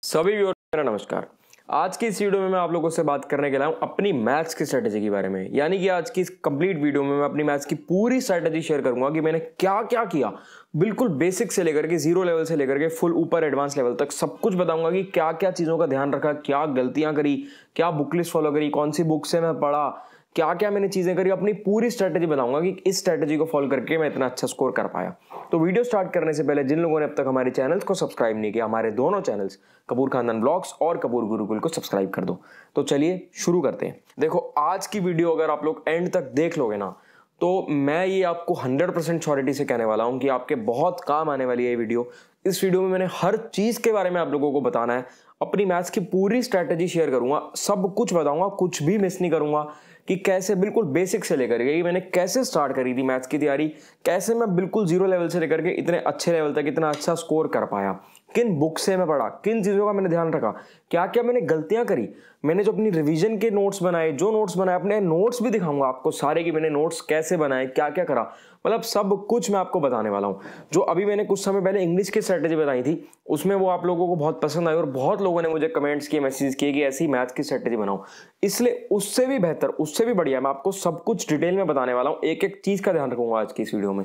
सभी व्यूअर मेरा नमस्कार। आज की इस वीडियो में मैं आप लोगों से बात करने के लिए हूं अपनी मैथ्स की स्ट्रेटेजी के बारे में। यानी कि आज की इस कंप्लीट वीडियो में मैं अपनी मैथ्स की पूरी स्ट्रेटेजी शेयर करूंगा कि मैंने क्या क्या किया, बिल्कुल बेसिक से लेकर के जीरो लेवल से लेकर के फुल ऊपर एडवांस लेवल तक सब कुछ बताऊंगा कि क्या क्या चीज़ों का ध्यान रखा, क्या गलतियां करी, क्या बुक लिस्ट फॉलो करी, कौन सी बुक से मैं पढ़ा, क्या क्या मैंने चीजें करी, अपनी पूरी स्ट्रेटेजी बताऊंगा कि इस स्ट्रेटेजी को फॉलो करके मैं इतना अच्छा स्कोर कर पाया। तो वीडियो स्टार्ट करने से पहले जिन लोगों ने अब तक हमारे चैनल्स को सब्सक्राइब नहीं किया, हमारे दोनों चैनल्स कपूर खानदान ब्लॉग्स और कपूर गुरुकुल को सब्सक्राइब कर दो। तो चलिए शुरू करते हैं। देखो, आज की वीडियो अगर आप लोग एंड तक देख लोगे ना, तो मैं ये आपको 100% श्योरिटी से कहने वाला हूं कि आपके बहुत काम आने वाली है ये वीडियो। इस वीडियो में मैंने हर चीज के बारे में आप लोगों को बताना है, अपनी मैथ्स की पूरी स्ट्रैटेजी शेयर करूंगा, सब कुछ बताऊंगा, कुछ भी मिस नहीं करूंगा कि कैसे बिल्कुल बेसिक से लेकर के मैंने कैसे स्टार्ट करी थी मैथ्स की तैयारी, कैसे मैं बिल्कुल जीरो लेवल से लेकर के इतने अच्छे लेवल तक इतना अच्छा स्कोर कर पाया, किन बुक से मैं पढ़ा, किन चीज़ों का मैंने ध्यान रखा, क्या क्या मैंने गलतियां करी, मैंने जो अपनी रिवीजन के नोट्स बनाए, जो नोट्स बनाए, अपने नोट्स भी दिखाऊंगा आपको सारे कि मैंने नोट्स कैसे बनाए, क्या क्या करा, मतलब सब कुछ मैं आपको बताने वाला हूं। जो अभी मैंने कुछ समय पहले इंग्लिश की स्ट्रेटेजी बताई थी, उसमें वो आप लोगों को बहुत पसंद आई और बहुत लोगों ने मुझे कमेंट्स किए, मैसेज किए कि ऐसी मैथ्स की स्ट्रेटेजी बनाओ। इसलिए उससे भी बेहतर, उससे भी बढ़िया मैं आपको सब कुछ डिटेल में बताने वाला हूँ, एक एक चीज का ध्यान रखूंगा आज की इस वीडियो में।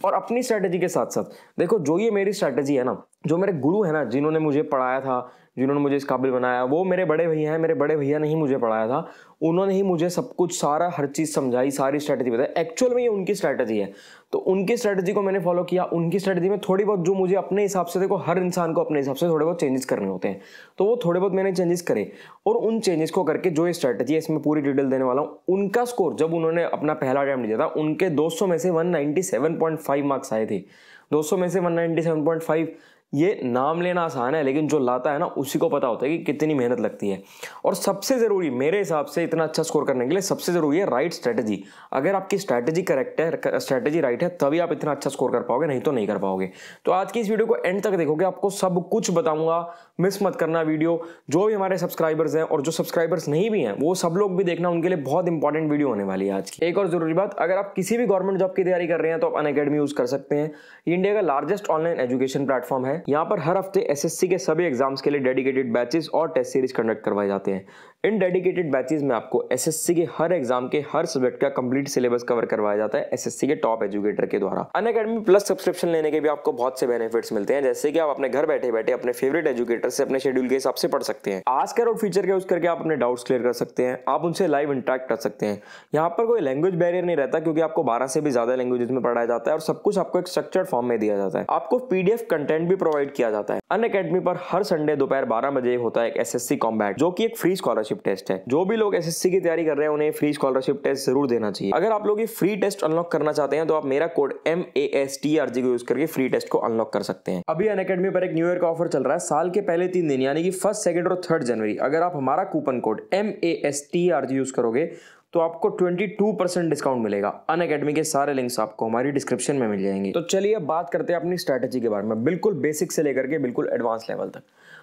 और अपनी स्ट्रेटेजी के साथ साथ देखो, जो ये मेरी स्ट्रेटेजी है ना, जो मेरे गुरु है ना, जिन्होंने मुझे पढ़ाया था, जिन्होंने मुझे इस काबिल बनाया, वो मेरे बड़े भैया हैं। मेरे बड़े भैया ने ही मुझे पढ़ाया था, उन्होंने ही मुझे सब कुछ सारा हर चीज़ समझाई, सारी स्ट्रेटेजी बताई। एक्चुअल में ये उनकी स्ट्रेटेजी है, तो उनकी स्ट्रेटेजी को मैंने फॉलो किया। उनकी स्ट्रेटेजी में थोड़ी बहुत जो मुझे अपने हिसाब से, देखो हर इंसान को अपने हिसाब से थोड़े बहुत चेंजेस करने होते हैं, तो वो थोड़े बहुत मैंने चेंजेस करे और उन चेंजेस को करके जो ये स्ट्रेटेजी है इसमें पूरी डिटेल देने वाला हूँ। उनका स्कोर जब उन्होंने अपना पहला अटेम्प्ट दिया था, उनके 200 में से 197.5 मार्क्स आए थे। 200 में से 197.5, ये नाम लेना आसान है, लेकिन जो लाता है ना उसी को पता होता है कि कितनी मेहनत लगती है। और सबसे जरूरी मेरे हिसाब से इतना अच्छा स्कोर करने के लिए सबसे जरूरी है राइट स्ट्रेटेजी। अगर आपकी स्ट्रेटेजी करेक्ट है, स्ट्रेटेजी राइट है, तभी आप इतना अच्छा स्कोर कर पाओगे, नहीं तो नहीं कर पाओगे। तो आज की इस वीडियो को एंड तक देखोगे, आपको सब कुछ बताऊंगा, मिस मत करना वीडियो। जो भी हमारे सब्सक्राइबर्स हैं और जो सब्सक्राइबर्स नहीं भी हैं, वो सब लोग भी देखना, उनके लिए बहुत इंपॉर्टेंट वीडियो होने वाली है आज की। एक और जरूरी बात, अगर आप किसी भी गवर्नमेंट जॉब की तैयारी कर रहे हैं तो आप अनअकैडमी यूज कर सकते हैं। ये इंडिया का लार्जेस्ट ऑनलाइन एजुकेशन प्लेटफॉर्म है। यहाँ पर हर हफ्ते एसएससी के सभी एग्जाम्स के लिए डेडिकेटेड बैचेस और टेस्ट सीरीज कंडक्ट करवाए जाते हैं। इन डेडिकेटेड बैचेस में आपको एसएससी के हर एग्जाम के हर सब्जेक्ट का कंप्लीट सिलेबस कवर करवाया जाता है एसएससी के टॉप एजुकेटर के द्वारा। अनअकैडमी प्लस सब्सक्रिप्शन लेने के भी आपको बहुत से बेनिफिट्स मिलते हैं, जैसे कि आप अपने घर बैठे बैठे अपने फेवरेट एजुकेटर से अपने शेड्यूल के हिसाब से पढ़ सकते हैं। आस्क और फीचर का यूज करके आप अपने डाउट्स क्लियर कर सकते हैं, आप उनसे लाइव इंटरेक्ट कर सकते हैं। यहाँ पर कोई लैंग्वेज बैरियर नहीं रहता, क्योंकि आपको 12 से भी ज्यादा लैंग्वेजेस में पढ़ाया जाता है और सब कुछ आपको एक स्ट्रक्चर्ड फॉर्म में दिया जाता है। आपको पीडीएफ कंटेंट भी प्रोवाइड किया जाता है। अनअकैडमी पर हर संडे दोपहर 12 बजे होता है एक एसएससी कॉम्बैट, जो कि एक फ्री स्कॉलरशिप टेस्ट है। जो भी लोग एसएससी की तैयारी कर रहे हैं उन्हें फ्री स्कॉलरशिप टेस्ट जरूर देना चाहिए। अगर आप लोग ये फ्री टेस्ट अनलॉक करना चाहते हैं तो आप मेरा कोड MASTRG को यूज करके फ्री टेस्ट को अनलॉक कर सकते हैं। अभी अनअकैडमी पर एक न्यू ईयर का ऑफर चल रहा है। साल के पहले 3 दिन यानी कि 1, 2 और 3 जनवरी अगर आप हमारा कूपन कोड MASTRG यूज करोगे तो आपको 22% डिस्काउंट मिलेगा। अनअकैडमी के सारे लिंक्स आपको हमारी डिस्क्रिप्शन में मिल जाएंगे। तो चलिए अब बात करते हैं अपनी स्ट्रैटेजी के बारे में, बिल्कुल बेसिक से लेकर के बिल्कुल एडवांस लेवल तक।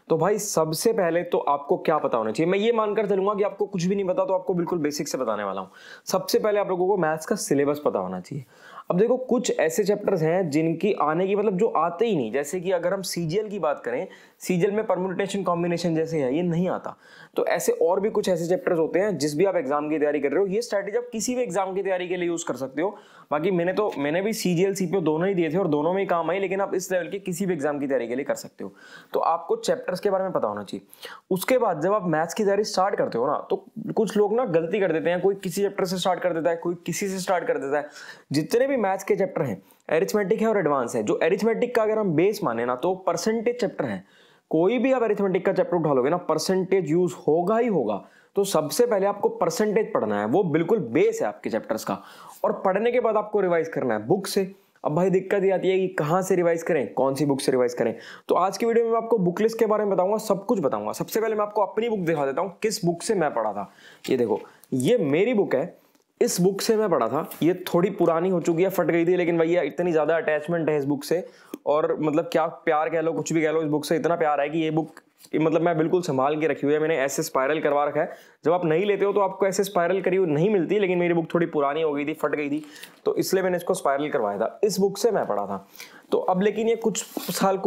तो भाई सबसे पहले तो आपको क्या पता होना चाहिए, मैं ये मानकर चलूंगा कि आपको कुछ भी नहीं पता, तो आपको बिल्कुल बेसिक से बताने वाला हूं। सबसे पहले आप लोगों को मैथ्स का सिलेबस पता होना चाहिए। अब देखो, कुछ ऐसे चैप्टर्स हैं जिनकी आने की मतलब जो आते ही नहीं, जैसे कि अगर हम सीजीएल की बात करें, सीजीएल में परम्यूटेशन कॉम्बिनेशन जैसे है, ये नहीं आता। तो ऐसे और भी कुछ ऐसे चैप्टर्स होते हैं जिस भी आप एग्जाम की तैयारी कर रहे हो, ये स्ट्रैटेजी आप किसी भी एग्जाम की तैयारी के लिए यूज कर सकते हो। बाकी मैंने भी सीजीएल सीपीओ दोनों ही दिए थे और दोनों में ही काम आई, लेकिन आप इस लेवल के किसी भी एग्जाम की तैयारी के लिए कर सकते हो। तो आपको चैप्टर्स के बारे में पता होना चाहिए। उसके बाद जब आप मैथ्स की तैयारी स्टार्ट करते हो ना, तो कुछ लोग ना गलती कर देते हैं, कोई किसी चैप्टर से स्टार्ट कर देता है, कोई किसी से स्टार्ट कर देता है। जितने भी मैथ्स के चैप्टर हैं, एरिथमेटिक है और एडवांस है। जो एरिथमेटिक का अगर हम बेस माने ना, तो परसेंटेज चैप्टर है। कोई भी आप एरिथमेटिक का चैप्टर उठा लोगे ना, परसेंटेज यूज होगा ही होगा। तो सबसे पहले आपको परसेंटेज पढ़ना है, वो बिल्कुल बेस है आपके चैप्टर्स का। और पढ़ने के बाद आपको रिवाइज करना है बुक से। अब भाई दिक्कत ये आती है कि कहां से रिवाइज करें, कौन सी बुक से रिवाइज करें। तो आज की वीडियो में मैं आपको बुक लिस्ट के बारे में बताऊंगा, सब कुछ बताऊंगा। सबसे पहले मैं आपको अपनी बुक दिखा देता हूं, किस बुक से मैं पढ़ा था। ये देखो, ये मेरी बुक है, इस बुक से मैं पढ़ा था। ये थोड़ी पुरानी हो चुकी है, फट गई थी, लेकिन भैया इतनी ज्यादा अटैचमेंट है इस बुक से, और मतलब क्या प्यार कह लो, कुछ भी कह लो, इस बुक से इतना प्यार है कि ये बुक मतलब मैं बिल्कुल संभाल के रखी हुई है। मैंने ऐसे स्पाइरल करवा रखा है, जब आप नहीं लेते हो तो आपको ऐसे स्पाइरल करी हुई नहीं मिलती, लेकिन मेरी बुक थोड़ी पुरानी हो गई थी, फट गई थी, तो इसलिए मैंने इसको स्पाइरल करवाया था। इस बुक से मैं पढ़ा था। तो अब लेकिन ये कुछ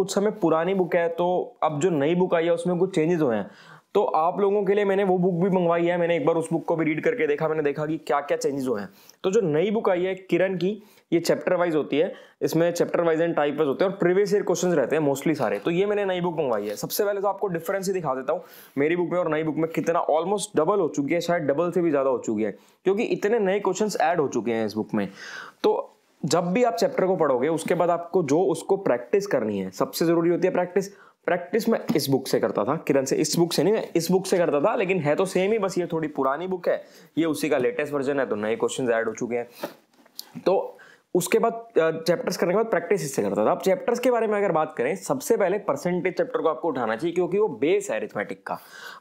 समय पुरानी बुक है, तो अब जो नई बुक आई है उसमें कुछ चेंजेस हुए हैं। तो आप लोगों के लिए मैंने वो बुक भी मंगवाई है, मैंने एक बार उस बुक को भी रीड करके देखा, मैंने देखा कि क्या क्या चेंजेस हुए हैं। तो जो नई बुक आई है किरण की, ये चैप्टर वाइज होती है, इसमें chapter wise and type wise होते हैं और प्रीवियस ईयर क्वेश्चंस रहते हैं मोस्टली सारे। तो ये मैंने नई बुक मंगवाई है। सबसे पहले तो आपको डिफरेंस ही दिखा देता हूँ मेरी बुक में और नई बुक में कितना, ऑलमोस्ट डबल हो चुकी है, शायद डबल से भी ज्यादा हो चुकी है, क्योंकि इतने नए क्वेश्चंस ऐड हो चुके हैं इस बुक में। तो जब भी आप चैप्टर को पढ़ोगे उसके बाद आपको जो उसको प्रैक्टिस करनी है, सबसे जरूरी होती है प्रैक्टिस मैं इस बुक से करता था, किरण से, इस बुक से नहीं, मैं इस बुक से करता था, लेकिन है तो सेम ही, बस ये थोड़ी पुरानी बुक है, ये उसी का लेटेस्ट वर्जन है, तो नए क्वेश्चंस ऐड हो चुके हैं। तो उसके बाद चैप्टर्स करने के बाद प्रैक्टिस इससे करता था। अब चैप्टर्स के बारे में अगर बात करें, सबसे पहले परसेंटेज चैप्टर को आपको उठाना चाहिए, क्योंकि वो बेस है अरिथमेटिक का।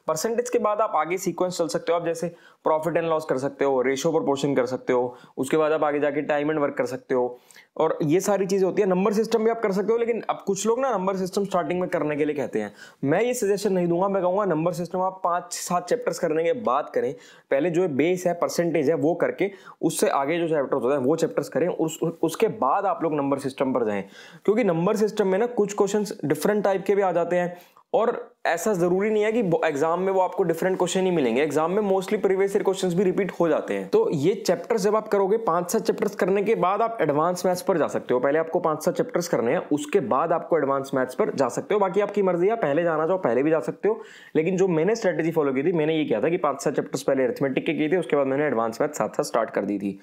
परसेंटेज के बाद आप आगे सीक्वेंस चल सकते हो, आप जैसे प्रॉफिट एंड लॉस कर सकते हो, रेशियो प्रोपोर्शन कर सकते हो, उसके बाद आप आगे जाके टाइम एंड वर्क कर सकते हो, और ये सारी चीजें होती है। नंबर सिस्टम भी आप कर सकते हो, लेकिन अब कुछ लोग ना नंबर सिस्टम स्टार्टिंग में करने के लिए कहते हैं, मैं ये सजेशन नहीं दूंगा। मैं कहूंगा नंबर सिस्टम आप 5-7 चैप्टर्स करने के बाद करें, पहले जो बेस है परसेंटेज है वो करके उससे आगे जो चैप्टर होता है वो चैप्टर्स करें, उसके बाद आप लोग नंबर सिस्टम पर जाएं, क्योंकि नंबर सिस्टम में ना कुछ क्वेश्चंस डिफरेंट टाइप के भी आ जाते हैं, और ऐसा जरूरी नहीं है कि एग्जाम में वो आपको डिफरेंट क्वेश्चन ही मिलेंगे, एग्जाम में मोस्टली प्रीवियस ईयर क्वेश्चंस भी रिपीट हो जाते हैं। तो ये चैप्टर्स जब आप करोगे 5-7 चैप्टर्स करने के बाद आप एडवांस मैथ्स पर जा सकते हो। पहले आपको 5-7 चैप्टर्स करने हैं, उसके बाद आपको एडवांस मैथ्स पर जा सकते हो, बाकी आपकी मर्जी है, पहले जाना चाहो पहले भी जा सकते हो। लेकिन जो मैंने स्ट्रेटेजी फॉलो की थी, मैंने ये किया था कि 5-7 चैप्टर्स पहले अरिथमेटिक के किए थे, उसके बाद मैंने एडवांस मैथ्स साथ साथ स्टार्ट कर दी थी।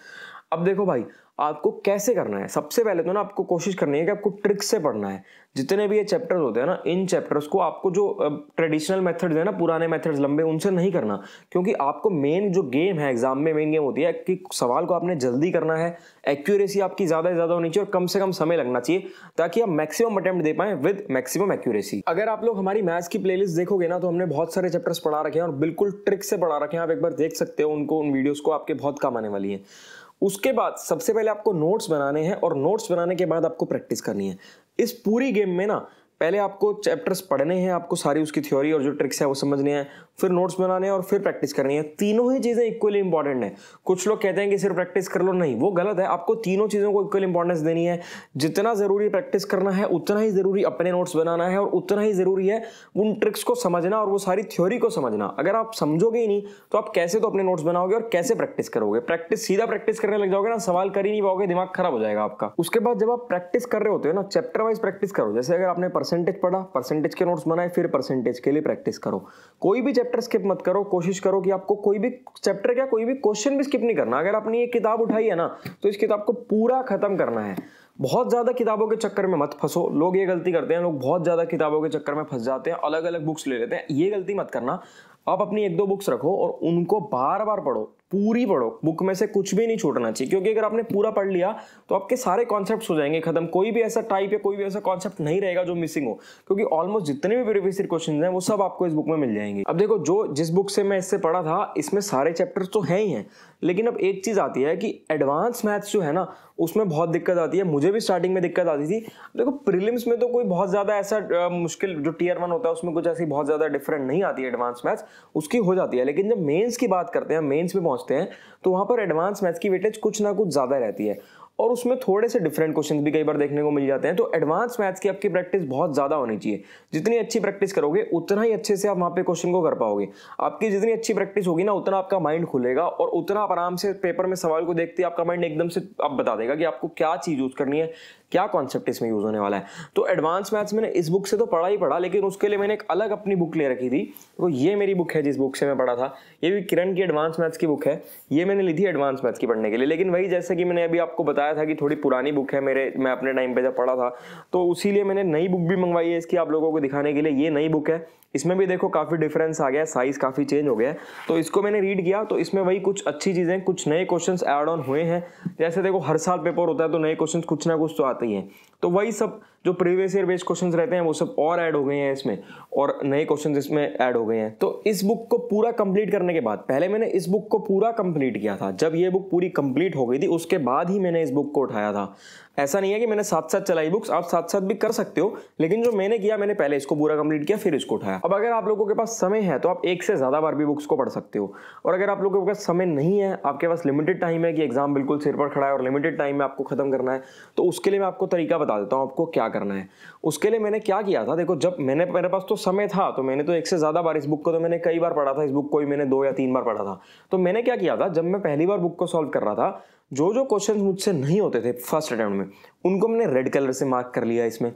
अब देखो भाई, आपको कैसे करना है, सबसे पहले तो ना आपको कोशिश करनी है कि आपको ट्रिक्स से पढ़ना है। जितने भी ये चैप्टर्स होते हैं ना, इन चैप्टर्स को आपको जो ट्रेडिशनल मेथड्स है ना, पुराने मेथड्स लंबे, उनसे नहीं करना, क्योंकि आपको मेन जो गेम है एग्जाम में, मेन गेम होती है कि सवाल को आपने जल्दी करना है, एक्यूरेसी आपकी ज्यादा से ज्यादा होनी चाहिए और कम से कम समय लगना चाहिए, ताकि आप मैक्सिमम अटेम्प्ट दे पाए विद मैक्सिमम एक्यूरेसी। अगर आप लोग हमारी मैथ्स की प्लेलिस्ट देखोगे ना, तो हमने बहुत सारे चैप्टर्स पढ़ा रखे हैं और बिल्कुल ट्रिक से पढ़ा रखे हैं, आप एक बार देख सकते हो उनको, उन वीडियोस को, आपके बहुत काम आने वाली है। उसके बाद सबसे पहले आपको नोट्स बनाने हैं, और नोट्स बनाने के बाद आपको प्रैक्टिस करनी है। इस पूरी गेम में ना पहले आपको चैप्टर्स पढ़ने हैं, आपको सारी उसकी थ्योरी और जो ट्रिक्स है वो समझने हैं, फिर नोट्स बनाने हैं और फिर प्रैक्टिस करनी है। तीनों ही चीजें इक्वली इंपॉर्टेंट है। कुछ लोग कहते हैं कि सिर्फ प्रैक्टिस कर लो, नहीं, वो गलत है। आपको तीनों चीजों को इक्वल इंपॉर्टेंस देनी है। जितना जरूरी प्रैक्टिस करना है, उतना ही जरूरी अपने नोट्स बनाना है, और उतना ही जरूरी है उन ट्रिक्स को समझना और वो सारी थ्योरी को समझना। अगर आप समझोगे ही नहीं तो आप कैसे तो अपने नोट्स बनाओगे और कैसे प्रैक्टिस करोगे। सीधा प्रैक्टिस करने लग जाओगे ना, सवाल कर ही नहीं पाओगे, दिमाग खराब हो जाएगा आपका। उसके बाद जब आप प्रैक्टिस कर रहे होते हो ना, चैप्टर वाइज प्रैक्टिस करो। जैसे अगर आपने परसेंटेज पढ़ा, परसेंटेज के नोट्स बनाए, फिर परसेंटेज के लिए प्रैक्टिस करो। कोई भी चैप्टर स्किप मत करो, कोशिश करो कि आपको कोई भी चैप्टर क्या कोई भी क्वेश्चन भी स्किप नहीं करना। अगर आपने ये किताब उठाई है ना, तो इस किताब को पूरा खत्म करना है। बहुत ज्यादा किताबों के चक्कर में मत फंसो। लोग ये गलती करते हैं, लोग बहुत ज्यादा किताबों के चक्कर में फंस जाते हैं, अलग अलग बुक्स ले लेते हैं। ये गलती मत करना। आप अपनी 1-2 बुक्स रखो और उनको बार बार पढ़ो, पूरी पढ़ो, बुक में से कुछ भी नहीं छूटना चाहिए, क्योंकि अगर आपने पूरा पढ़ लिया तो आपके सारे कॉन्सेप्ट्स हो जाएंगे खत्म। कोई भी ऐसा टाइप या कोई भी ऐसा कॉन्सेप्ट नहीं रहेगा जो मिसिंग हो, क्योंकि ऑलमोस्ट जितने भी प्रीवियस ईयर क्वेश्चंस हैं वो सब आपको इस बुक में मिल जाएंगे। अब देखो, जिस बुक से मैं इससे पढ़ा था, इसमें सारे चैप्टर्स तो हैं ही हैं, लेकिन अब एक चीज आती है कि एडवांस मैथ्स जो है ना, उसमें बहुत दिक्कत आती है। मुझे भी स्टार्टिंग में दिक्कत आती थी। देखो, प्रीलिम्स में तो कोई बहुत ज्यादा ऐसा मुश्किल, जो टियर 1 होता है उसमें कुछ ऐसी बहुत ज्यादा डिफरेंट नहीं आती है एडवांस मैथ्स, उसकी हो जाती है। लेकिन जब मेंस की बात करते हैं, मेंस में पहुंचते हैं, तो वहां पर एडवांस मैथ्स की वेटेज कुछ ना कुछ ज्यादा रहती है, और उसमें थोड़े से डिफरेंट क्वेश्चंस भी कई बार देखने को मिल जाते हैं। तो एडवांस मैथ्स की आपकी प्रैक्टिस बहुत ज्यादा होनी चाहिए। जितनी अच्छी प्रैक्टिस करोगे उतना ही अच्छे से आप वहां पे क्वेश्चन को कर पाओगे। आपकी जितनी अच्छी प्रैक्टिस होगी ना, उतना आपका माइंड खुलेगा, और उतना आप आराम से पेपर में सवाल को देखते आपका माइंड एकदम से आप बता देगा कि आपको क्या चीज यूज करनी है, क्या कॉन्सेप्ट इसमें यूज होने वाला है। तो एडवांस मैथ्स मैंने इस बुक से तो पढ़ा ही पढ़ा, लेकिन उसके लिए मैंने एक अलग अपनी बुक ले रखी थी। तो ये मेरी बुक है जिस बुक से मैं पढ़ा था, ये भी किरण की एडवांस मैथ्स की बुक है। ये मैंने ली थी एडवांस मैथ्स की पढ़ने के लिए, लेकिन वही जैसे कि मैंने अभी आपको बताया था कि थोड़ी पुरानी बुक है मैं अपने टाइम पे जब पढ़ा था, तो उसी लिए मैंने नई बुक भी मंगवाई है इसकी, आप लोगों को दिखाने के लिए। ये नई बुक है, इसमें भी देखो काफी डिफरेंस आ गया है, साइज काफी चेंज हो गया है। तो इसको मैंने रीड किया, तो इसमें वही कुछ अच्छी चीजें, कुछ नए क्वेश्चंस ऐड ऑन हुए हैं। जैसे देखो, हर साल पेपर होता है तो नए क्वेश्चंस कुछ ना कुछ तो आते ही हैं, तो वही सब जो प्रीवियस ईयर बेस्ड क्वेश्चंस रहते हैं वो सब और ऐड हो गए हैं इसमें, और नए क्वेश्चंस इसमें ऐड हो गए हैं। तो इस बुक को पूरा कंप्लीट करने के बाद, पहले मैंने इस बुक को पूरा कंप्लीट किया था, जब ये बुक पूरी कंप्लीट हो गई थी उसके बाद ही मैंने इस बुक को उठाया था। ऐसा नहीं है कि मैंने साथ साथ चलाई बुक्स, आप साथ साथ भी कर सकते हो, लेकिन जो मैंने किया, मैंने पहले इसको पूरा कंप्लीट किया फिर इसको उठाया। अब अगर आप लोगों के पास समय है तो आप 1 से ज्यादा बार भी बुक्स को पढ़ सकते हो, और अगर आप लोगों के पास समय नहीं है, आपके पास लिमिटेड टाइम है कि एग्जाम बिल्कुल सिर पर खड़ा है और लिमिटेड टाइम में आपको खत्म करना है, तो उसके लिए मैं आपको तरीका बता देता हूँ आपको क्या करना है। उसके लिए मैंने क्या किया था, देखो जब मेरे पास तो समय था तो मैंने तो एक से ज़्यादा बार इस बुक को तो मैंने कई बार पढ़ा था, इस बुक को भी मैंने 2 या 3 बार पढ़ा था। तो मैंने क्या किया था, जब मैं पहली बार बुक को सॉल्व कर रहा था, जो जो क्वेश्चन मुझसे नहीं होते थे फर्स्ट अटेम्प्ट में, उनको मैंने रेड कलर से मार्क कर लिया इसमें।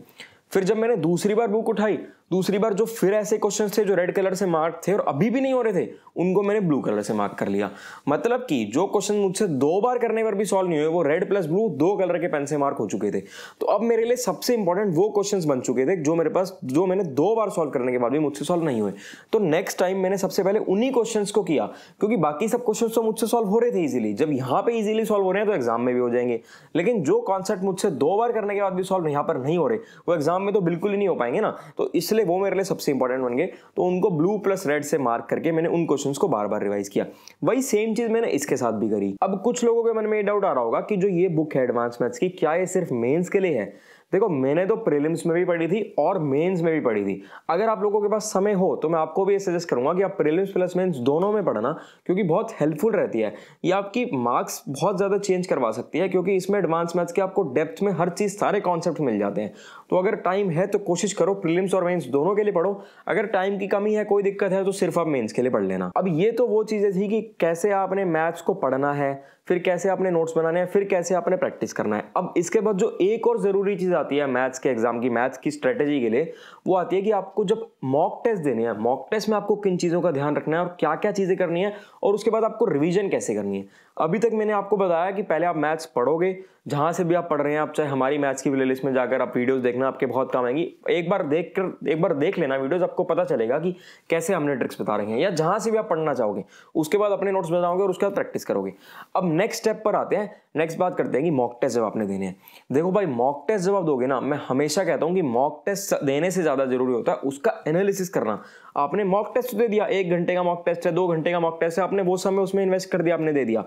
फिर जब मैंने दूसरी बार बुक उठाई, दूसरी बार जो फिर ऐसे क्वेश्चंस थे जो रेड कलर से मार्क थे और अभी भी नहीं हो रहे थे, उनको मैंने ब्लू कलर से मार्क कर लिया। मतलब कि जो क्वेश्चन मुझसे 2 बार करने पर भी सॉल्व नहीं हुए, वो रेड प्लस ब्लू 2 कलर के पेन से मार्क हो चुके थे। तो अब मेरे लिए सबसे इंपॉर्टेंट वो क्वेश्चंस बन चुके थे जो मैंने 2 बार सॉल्व करने के बाद भी मुझसे सॉल्व नहीं हुए। तो नेक्स्ट टाइम मैंने सबसे पहले उन्हीं क्वेश्चंस को किया, क्योंकि बाकी सब क्वेश्चन तो मुझसे सॉल्व हो रहे थे इजीली। जब यहाँ पे इजीली सॉल्व हो रहे हैं तो एग्जाम में भी हो जाएंगे, लेकिन जो कॉन्सेप्ट मुझसे 2 बार करने के बाद भी सॉल्व यहाँ पर नहीं हो रहे, वो एग्जाम में तो बिल्कुल ही नहीं हो पाएंगे ना। तो इसलिए वो मेरे लिए सबसे इंपॉर्टेंट बन गए। तो उनको ब्लू प्लस रेड से मार्क करके मैंने उन क्वेश्चंस को बार बार रिवाइज किया। वही सेम चीज मैंने इसके साथ भी करी। अब कुछ लोगों के मन में ये डाउट आ रहा होगा कि जो ये बुक है एडवांस मैथ्स की, क्या ये सिर्फ मेंस के लिए है? देखो मैंने तो प्रीलिम्स में भी पढ़ी थी और मेंस में भी पढ़ी थी। अगर आप लोगों के पास समय हो तो मैं आपको भी ये सजेस्ट करूंगा कि आप प्रीलिम्स प्लस मेंस दोनों में पढ़ना, क्योंकि बहुत हेल्पफुल रहती है। ये आपकी मार्क्स बहुत ज्यादा चेंज करवा सकती है, क्योंकि इसमें एडवांस मैथ्स के आपको डेप्थ में हर चीज, सारे कॉन्सेप्ट मिल जाते हैं। तो अगर टाइम है तो कोशिश करो प्रीलिम्स और मेंस दोनों के लिए पढ़ो। अगर टाइम की कमी है, कोई दिक्कत है, तो सिर्फ आप मेंस के लिए पढ़ लेना। अब ये तो वो चीजें थी कि कैसे आपने मैथ्स को पढ़ना है, फिर कैसे आपने नोट्स बनाने हैं, फिर कैसे आपने प्रैक्टिस करना है। अब इसके बाद जो एक और जरूरी चीज आती है मैथ्स के एग्जाम की, मैथ्स की स्ट्रेटेजी के लिए, वो आती है कि आपको जब मॉक टेस्ट देने हैं, मॉक टेस्ट में आपको किन चीजों का ध्यान रखना है और क्या क्या चीजें करनी है, और उसके बाद आपको रिवीजन कैसे करनी है। अभी तक मैंने आपको बताया कि पहले आप मैथ्स पढ़ोगे, जहां से भी आप पढ़ रहे हैं, आप चाहे हमारी मैथ्स की प्लेलिस्ट में जाकर आप वीडियोस देखना, आपके बहुत काम आएंगी। एक बार देख लेना वीडियोस, आपको पता चलेगा कि कैसे हमने ट्रिक्स बता रहे हैं। या जहां से भी आप पढ़ना चाहोगे, उसके बाद अपने नोट्स बनाओगे और उसके बाद प्रैक्टिस करोगे। अब नेक्स्ट स्टेप पर आते हैं, नेक्स्ट बात करते हैं कि मॉक टेस्ट जब आपने देने हैं। देखो भाई, मॉक टेस्ट जब आप दोगे ना, मैं हमेशा कहता हूं कि मॉक टेस्ट देने से ज्यादा जरूरी होता है उसका एनालिसिस करना। आपने मॉक टेस्ट दे दिया, 1 घंटे का मॉक टेस्ट है, 2 घंटे का मॉक टेस्ट है, आपने वो समय उसमें इन्वेस्ट कर दिया, आपने दे दिया,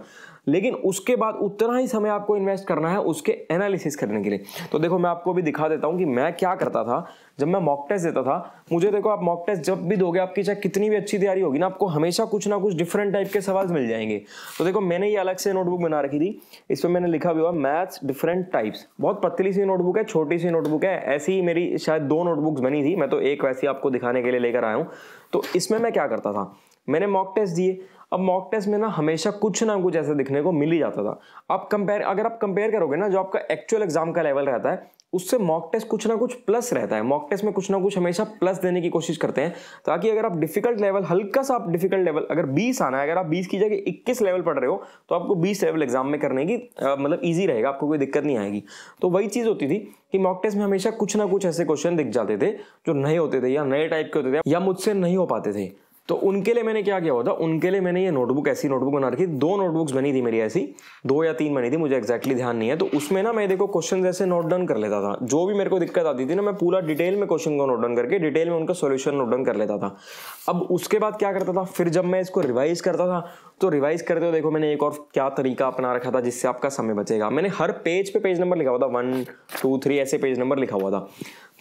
लेकिन उसके बाद उतना ही समय आपको इन्वेस्ट करना है उसके एनालिसिस करने के लिए। तो देखो मैं आपको भी दिखा देता हूं कि मैं क्या करता था जब मैं मॉक टेस्ट देता था। मुझे देखो, आप मॉक टेस्ट जब भी दोगे, आपकी चाहे कितनी भी अच्छी तैयारी होगी ना, आपको हमेशा कुछ ना कुछ डिफरेंट टाइप के सवाल मिल जाएंगे। तो देखो मैंने ये अलग से नोटबुक बना रखी थी, इसमें मैंने लिखा भी हुआ मैथ्स डिफरेंट टाइप्स। बहुत पतली सी नोटबुक है, छोटी सी नोटबुक है। ऐसी ही मेरी शायद 2 नोटबुक्स बनी थी, मैं तो एक वैसी आपको दिखाने के लिए लेकर आया हूँ। तो इसमें मैं क्या करता था, मैंने मॉक टेस्ट दिए। अब मॉक टेस्ट में ना हमेशा कुछ ना कुछ ऐसा दिखने को मिल ही जाता था। अगर आप कंपेयर करोगे ना, जो आपका एक्चुअल एग्जाम का लेवल रहता है, उससे मॉक टेस्ट कुछ ना कुछ प्लस रहता है। मॉक टेस्ट में कुछ ना कुछ हमेशा प्लस देने की कोशिश करते हैं, ताकि अगर आप डिफिकल्ट लेवल, हल्का सा आप डिफिकल्ट लेवल, अगर 20 आना है, अगर आप 20 की जगह 21 लेवल पढ़ रहे हो, तो आपको 20 लेवल एग्जाम में करने की मतलब ईजी रहेगा, आपको कोई दिक्कत नहीं आएगी। तो वही चीज होती थी कि मॉक टेस्ट में हमेशा कुछ ना कुछ ऐसे क्वेश्चन दिख जाते थे जो नए होते थे या नए टाइप के होते थे या मुझसे नहीं हो पाते थे। तो उनके लिए मैंने क्या किया हुआ था, उनके लिए मैंने ये नोटबुक, ऐसी नोटबुक बना रखी। 2 नोटबुक्स बनी थी मेरी ऐसी, 2 या 3 बनी थी, मुझे एक्जैक्टली ध्यान नहीं है। तो उसमें ना मैं देखो क्वेश्चन ऐसे नोट डाउन कर लेता था। जो भी मेरे को दिक्कत आती थी ना, मैं पूरा डिटेल में क्वेश्चन को नोट डाउन करके डिटेल में उनका सोल्यूशन नोट डाउन कर लेता था। अब उसके बाद क्या करता था, फिर जब मैं इसको रिवाइज करता था, तो रिवाइज करते हुए देखो मैंने एक और क्या तरीका अपना रखा था जिससे आपका समय बचेगा। मैंने हर पेज पे पेज नंबर लिखा हुआ था, 1 2 3 ऐसे पेज नंबर लिखा हुआ था।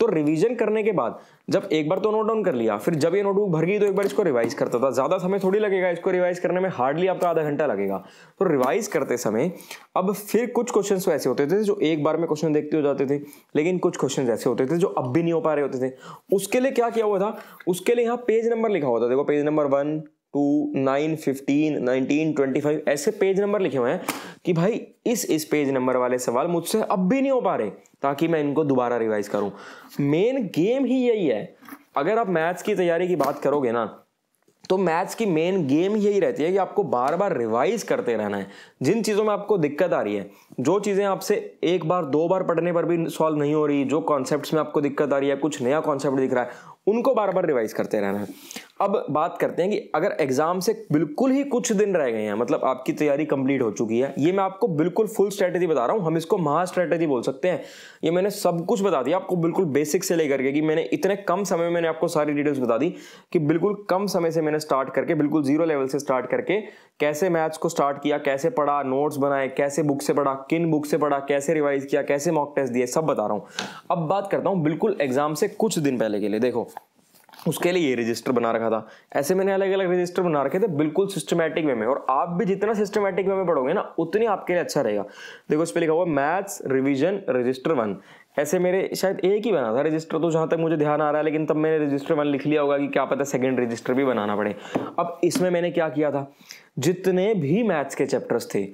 तो रिवीजन करने के बाद जब एक बार तो नोट डाउन कर लिया, फिर जब ये नोटबुक भर गई तो एक बार इसको रिवाइज करता था। ज्यादा समय थोड़ी लगेगा इसको रिवाइज करने में, हार्डली आपका आधा घंटा लगेगा। तो रिवाइज करते समय अब फिर कुछ क्वेश्चंस ऐसे होते थे जो एक बार में क्वेश्चन देखते हो जाते थे, लेकिन कुछ क्वेश्चन ऐसे होते थे जो अब भी नहीं हो पा रहे होते थे। उसके लिए क्या किया हुआ था, उसके लिए यहाँ पेज नंबर लिखा हुआ था। देखो पेज नंबर 1 2 9 15 19 25 ऐसे पेज नंबर लिखे हुए हैं कि भाई इस पेज नंबर वाले सवाल मुझसे अब भी नहीं हो पा रहे, ताकि मैं इनको दोबारा रिवाइज करूं। मेन गेम ही यही है। अगर आप मैथ्स की तैयारी की बात करोगे ना, तो मैथ्स की मेन गेम यही रहती है कि आपको बार बार रिवाइज करते रहना है। जिन चीजों में आपको दिक्कत आ रही है, जो चीजें आपसे 1 बार 2 बार पढ़ने पर भी सॉल्व नहीं हो रही, जो कॉन्सेप्ट्स में आपको दिक्कत आ रही है, कुछ नया कॉन्सेप्ट दिख रहा है, उनको बार बार रिवाइज करते रहना है। अब बात करते हैं कि अगर एग्जाम से बिल्कुल ही कुछ दिन रह गए हैं, मतलब आपकी तैयारी कंप्लीट हो चुकी है, ये मैं आपको बिल्कुल फुल स्ट्रेटेजी बता रहा हूं, हम इसको महा स्ट्रेटेजी बोल सकते हैं। ये मैंने सब कुछ बता दिया आपको, बिल्कुल बेसिक से लेकर के, कि मैंने इतने कम समय में मैंने आपको सारी डिटेल्स बता दी कि बिल्कुल कम समय से मैंने स्टार्ट करके, बिल्कुल 0 लेवल से स्टार्ट करके कैसे मैथ्स को स्टार्ट किया, कैसे पढ़ा, नोट्स बनाए, कैसे बुक से पढ़ा, किन बुक से पढ़ा, कैसे रिवाइज किया, कैसे मॉक टेस्ट दिए, सब बता रहा हूं। अब बात करता हूं बिल्कुल एग्जाम से कुछ दिन पहले के लिए। देखो उसके लिए ये रजिस्टर बना रखा था, ऐसे मैंने अलग अलग रजिस्टर बना रखे थे बिल्कुल सिस्टमैटिक वे में, और आप भी जितना सिस्टमैटिक वे में पढ़ोगे ना, उतनी आपके लिए अच्छा रहेगा। देखो इस पे लिखा हुआ मैथ्स रिवीजन रजिस्टर 1, ऐसे मेरे शायद एक ही बना था रजिस्टर, तो जहाँ तक मुझे ध्यान आ रहा है, लेकिन तब मैंने रजिस्टर 1 लिख लिया होगा कि क्या पता सेकंड रजिस्टर भी बनाना पड़े। अब इसमें मैंने क्या किया था, जितने भी मैथ्स के चैप्टर्स थे,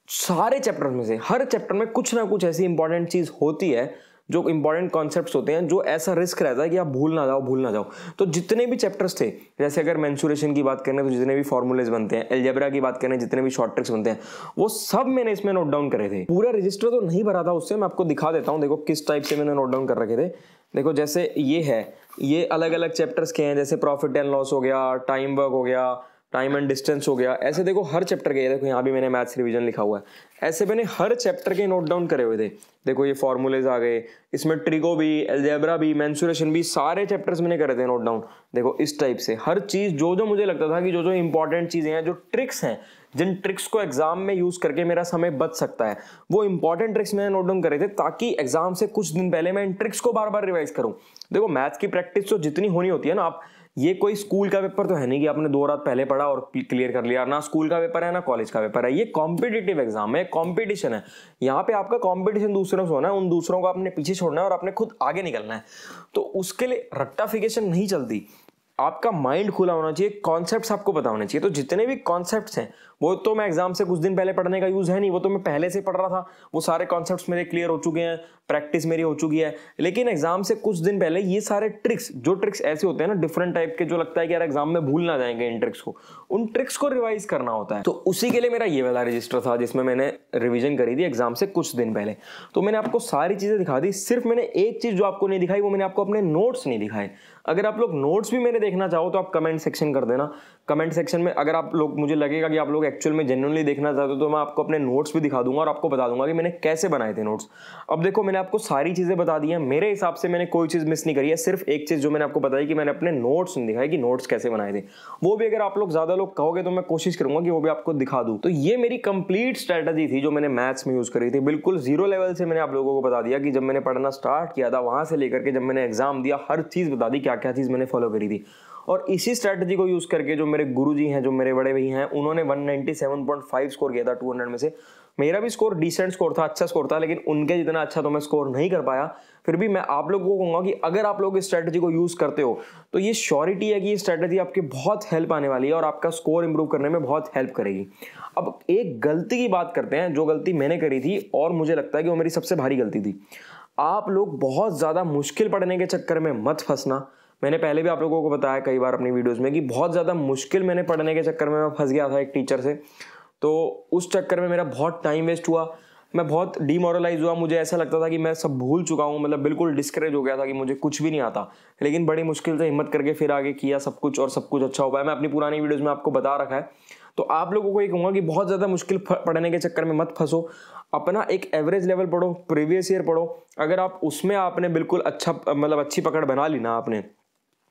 सारे चैप्टर में से हर चैप्टर में कुछ ना कुछ ऐसी इंपॉर्टेंट चीज होती है, जो इंपॉर्टेंट कॉन्सेप्ट्स होते हैं, जो ऐसा रिस्क रहता है कि आप भूल ना जाओ। तो जितने भी चैप्टर्स थे, जैसे अगर मेंसुरेशन की बात करें तो जितने भी फॉर्मूलेज बनते हैं, अलजेब्रा की बात करें जितने भी शॉर्ट ट्रिक्स बनते हैं, वो सब मैंने इसमें नोट डाउन करे थे। पूरा रजिस्टर तो नहीं भरा था उससे, मैं आपको दिखा देता हूँ। देखो किस टाइप से मैंने नोट डाउन कर रखे थे। देखो जैसे ये है, ये अलग अलग चैप्टर्स के हैं, जैसे प्रॉफिट एंड लॉस हो गया, टाइम वर्क हो गया, टाइम एंड डिस्टेंस हो गया। ऐसे देखो हर चैप्टर के, देखो यहाँ भी मैंने मैथ्स रिवीजन लिखा हुआ है, ऐसे मैंने हर चैप्टर के नोट डाउन करे हुए थे। देखो ये फॉर्मूलेज आ गए, इसमें ट्रिगो भी, अलजेब्रा भी, मेंसुरेशन भी, सारे चैप्टर्स मैंने करे थे नोट डाउन। देखो इस टाइप से हर चीज, जो जो मुझे लगता था कि जो जो इंपॉर्टेंट चीजें हैं, जो ट्रिक्स हैं, जिन ट्रिक्स को एग्जाम में यूज करके मेरा समय बच सकता है, वो इंपॉर्टेंट ट्रिक्स मैंने नोट डाउन करे थे, ताकि एग्जाम से कुछ दिन पहले मैं इन ट्रिक्स को बार बार रिवाइज करूं। देखो मैथ्स की प्रैक्टिस तो जितनी होनी होती है ना, आप, ये कोई स्कूल का पेपर तो है नहीं कि आपने 2 रात पहले पढ़ा और क्लियर कर लिया। ना स्कूल का पेपर है ना कॉलेज का पेपर है, ये कॉम्पिटिटिव एग्जाम है, कंपटीशन है। यहाँ पे आपका कंपटीशन दूसरों से होना है, उन दूसरों को आपने पीछे छोड़ना है और आपने खुद आगे निकलना है। तो उसके लिए रट्टाफिकेशन नहीं चलती, आपका माइंड खुला होना चाहिए, कॉन्सेप्ट्स आपको पता होने चाहिए। तो जितने भी कॉन्सेप्ट्स हैं, वो तो मैं एग्जाम से कुछ दिन पहले पढ़ने का यूज है नहीं, वो तो मैं पहले से पढ़ रहा था, वो सारे कॉन्सेप्ट्स मेरे क्लियर हो चुके हैं, प्रैक्टिस मेरी हो चुकी है। लेकिन एग्जाम से कुछ दिन पहले ये सारे ट्रिक्स, जो ट्रिक्स ऐसे होते हैं ना डिफरेंट टाइप के, जो लगता है कि यार एग्जाम में भूल ना जाएंगे इन ट्रिक्स को, उन ट्रिक्स को रिवाइज करना होता है। तो उसी के लिए मेरा ये वाला रजिस्टर था, जिसमें मैंने रिविजन करी थी एग्जाम से कुछ दिन पहले। तो मैंने आपको सारी चीजें दिखा दी, सिर्फ मैंने एक चीज जो आपको नहीं दिखाई, वो मैंने आपको अपने नोट्स नहीं दिखाए। अगर आप लोग नोट्स भी मैंने देखना चाहो तो आप कमेंट सेक्शन कर देना। कमेंट सेक्शन में अगर आप लोग, मुझे लगेगा कि आप लोग एक्चुअल में जेन्युइनली देखना चाहते हो, तो मैं आपको अपने नोट्स भी दिखा दूंगा और आपको बता दूंगा कि मैंने कैसे बनाए थे नोट्स। अब देखो मैंने आपको सारी चीजें बता दी हैं, मेरे हिसाब से मैंने कोई चीज मिस नहीं करी है। सिर्फ एक चीज जो मैंने आपको बताई कि मैंने अपने नोट्स नहीं दिखाई कि नोट्स कैसे बनाए थे, वो भी अगर आप लोग ज्यादा लोग कहोगे तो मैं कोशिश करूंगा कि वो भी आपको दिखा दूं। तो ये मेरी कंप्लीट स्ट्रेटजी थी जो मैंने मैथ्स में यूज करी थी। बिल्कुल जीरो लेवल से मैंने आप लोगों को बता दिया कि जब मैंने पढ़ना स्टार्ट किया था, वहां से लेकर के जब मैंने एग्जाम दिया, हर चीज बता दी, क्या क्या चीज मैंने फॉलो करी थी। और इसी स्ट्रेटजी को यूज करके जो मेरे गुरुजी हैं, जो मेरे बड़े भाई हैं, उन्होंने 197.5 स्कोर किया था 200 में से। मेरा भी स्कोर डिसेंट स्कोर था, अच्छा स्कोर था, लेकिन उनके जितना अच्छा तो मैं स्कोर नहीं कर पाया। फिर भी मैं आप लोगों को कहूंगा कि अगर आप लोग इस स्ट्रेटजी को यूज करते हो, तो ये श्योरिटी है कि ये स्ट्रेटजी आपके बहुत हेल्प आने वाली है और आपका स्कोर इंप्रूव करने में बहुत हेल्प करेगी। अब एक गलती की बात करते हैं, जो गलती मैंने करी थी और मुझे लगता है कि वो मेरी सबसे भारी गलती थी। आप लोग बहुत ज्यादा मुश्किल पढ़ने के चक्कर में मत फंसना। मैंने पहले भी आप लोगों को बताया कई बार अपनी वीडियोस में कि बहुत ज़्यादा मुश्किल मैंने पढ़ने के चक्कर में मैं फंस गया था एक टीचर से। तो उस चक्कर में मेरा बहुत टाइम वेस्ट हुआ, मैं बहुत डीमोरलाइज हुआ, मुझे ऐसा लगता था कि मैं सब भूल चुका हूँ, मतलब बिल्कुल डिस्करेज हो गया था कि मुझे कुछ भी नहीं आता। लेकिन बड़ी मुश्किल से हिम्मत करके फिर आगे किया सब कुछ और सब कुछ अच्छा हो पाया। मैं अपनी पुरानी वीडियोज़ में आपको बता रखा है। तो आप लोगों को ये कहूँगा कि बहुत ज़्यादा मुश्किल पढ़ने के चक्कर में मत फंसो, अपना एक एवरेज लेवल पढ़ो, प्रीवियस ईयर पढ़ो। अगर आप उसमें आपने बिल्कुल अच्छा, मतलब अच्छी पकड़ बना ली ना आपने,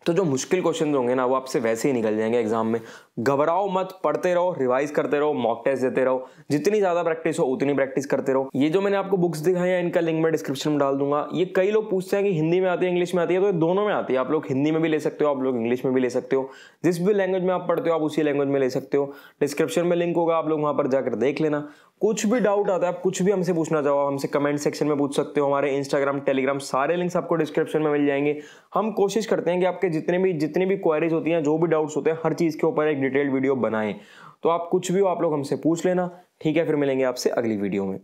तो जो मुश्किल क्वेश्चन होंगे ना वो आपसे वैसे ही निकल जाएंगे एग्जाम में। घबराओ मत, पढ़ते रहो, रिवाइज करते रहो, मॉक टेस्ट देते रहो, जितनी ज्यादा प्रैक्टिस हो उतनी प्रैक्टिस करते रहो। ये जो मैंने आपको बुक्स दिखाई हैं, इनका लिंक मैं डिस्क्रिप्शन में डाल दूंगा। ये कई लोग पूछते हैं कि हिंदी में आती है इंग्लिश में आती है, तो ये दोनों में आती है। आप लोग हिंदी में भी ले सकते हो, आप लोग इंग्लिश में भी ले सकते हो, जिस भी लैंग्वेज में आप पढ़ते हो आप उसी लैंग्वेज में ले सकते हो। डिस्क्रिप्शन में लिंक होगा, आप लोग वहां पर जाकर देख लेना। कुछ भी डाउट आता है, आप कुछ भी हमसे पूछना चाहो, हमसे कमेंट सेक्शन में पूछ सकते हो। हमारे इंस्टाग्राम, टेलीग्राम सारे लिंक्स आपको डिस्क्रिप्शन में मिल जाएंगे। हम कोशिश करते हैं कि आपके जितनी भी क्वेरीज होती हैं, जो भी डाउट्स होते हैं, हर चीज के ऊपर एक डिटेल्ड वीडियो बनाएं। तो आप कुछ भी हो, आप लोग हमसे पूछ लेना। ठीक है, फिर मिलेंगे आपसे अगली वीडियो में।